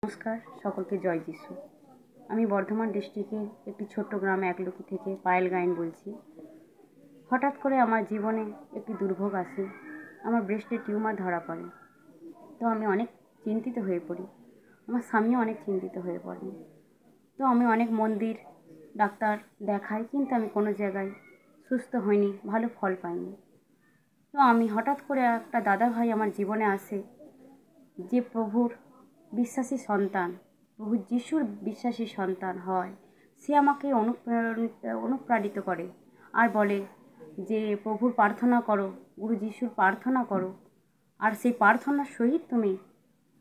নমস্কার, সকলকে জয় যিশু। আমি বর্ধমান ডিস্ট্রিক্টের একটি ছোট্ট গ্রাম একলকি থেকে পায়েল গায়েন বলছি। হঠাৎ করে আমার জীবনে একটি দুর্ভোগ আসে। আমার ব্রেস্টে টিউমার ধরা পড়ে। তো আমি অনেক চিন্তিত হয়ে পড়ি। আমার স্বামীও অনেক চিন্তিত হয়ে পড়েন। তো আমি অনেক মন্দির, ডাক্তার দেখাই, কিন্তু আমি কোনো জায়গায় সুস্থ হইনি, ভালো ফল পাইনি। তো আমি হঠাৎ করে একটা দাদা ভাই আমার জীবনে আসে, যে প্রভুর বিশ্বাসী সন্তান, প্রভু যিশুর বিশ্বাসী সন্তান হয়। সে আমাকে অনুপ্রাণিত করে আর বলে যে প্রভুর প্রার্থনা করো, গুরু যিশুর প্রার্থনা করো, আর সেই প্রার্থনার সহিত তুমি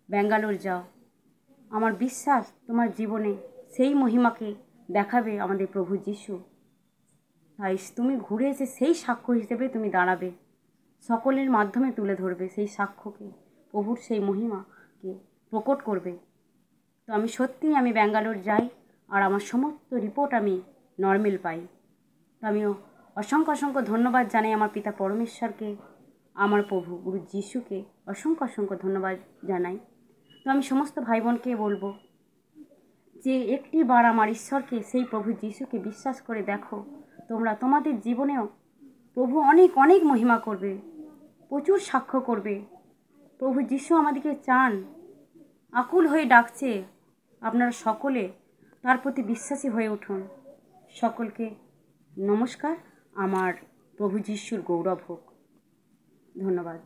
ব্যাঙ্গালোর যাও। আমার বিশ্বাস তোমার জীবনে সেই মহিমাকে দেখাবে আমাদের প্রভু যিশু। তাই তুমি ঘুরে এসে সেই সাক্ষ্য হিসেবে তুমি দাঁড়াবে, সকলের মাধ্যমে তুলে ধরবে সেই সাক্ষ্যকে, প্রভুর সেই মহিমাকে প্রকট করবে। তো আমি সত্যিই ব্যাঙ্গালোর যাই, আর আমার সমস্ত রিপোর্ট আমি নর্মাল পাই। তো আমিও অসংখ্য ধন্যবাদ জানাই আমার পিতা পরমেশ্বরকে, আমার প্রভু গুরু যিশুকে অসংখ্য ধন্যবাদ জানাই। তো আমি সমস্ত ভাই বোনকে বলবো যে একটি বার আমার ঈশ্বরকে, সেই প্রভু যিশুকে বিশ্বাস করে দেখো, তোমরা তোমাদের জীবনেও প্রভু অনেক মহিমা করবে, প্রচুর সাক্ষ্য করবে। প্রভু যিশু আমাদেরকে চান, আকুল হয়ে ডাকছে, আপনারা সকলে তার প্রতি বিশ্বাসী হয়ে উঠুন। সকলকে নমস্কার, আমার প্রভু যিশুর গৌরব হোক। ধন্যবাদ।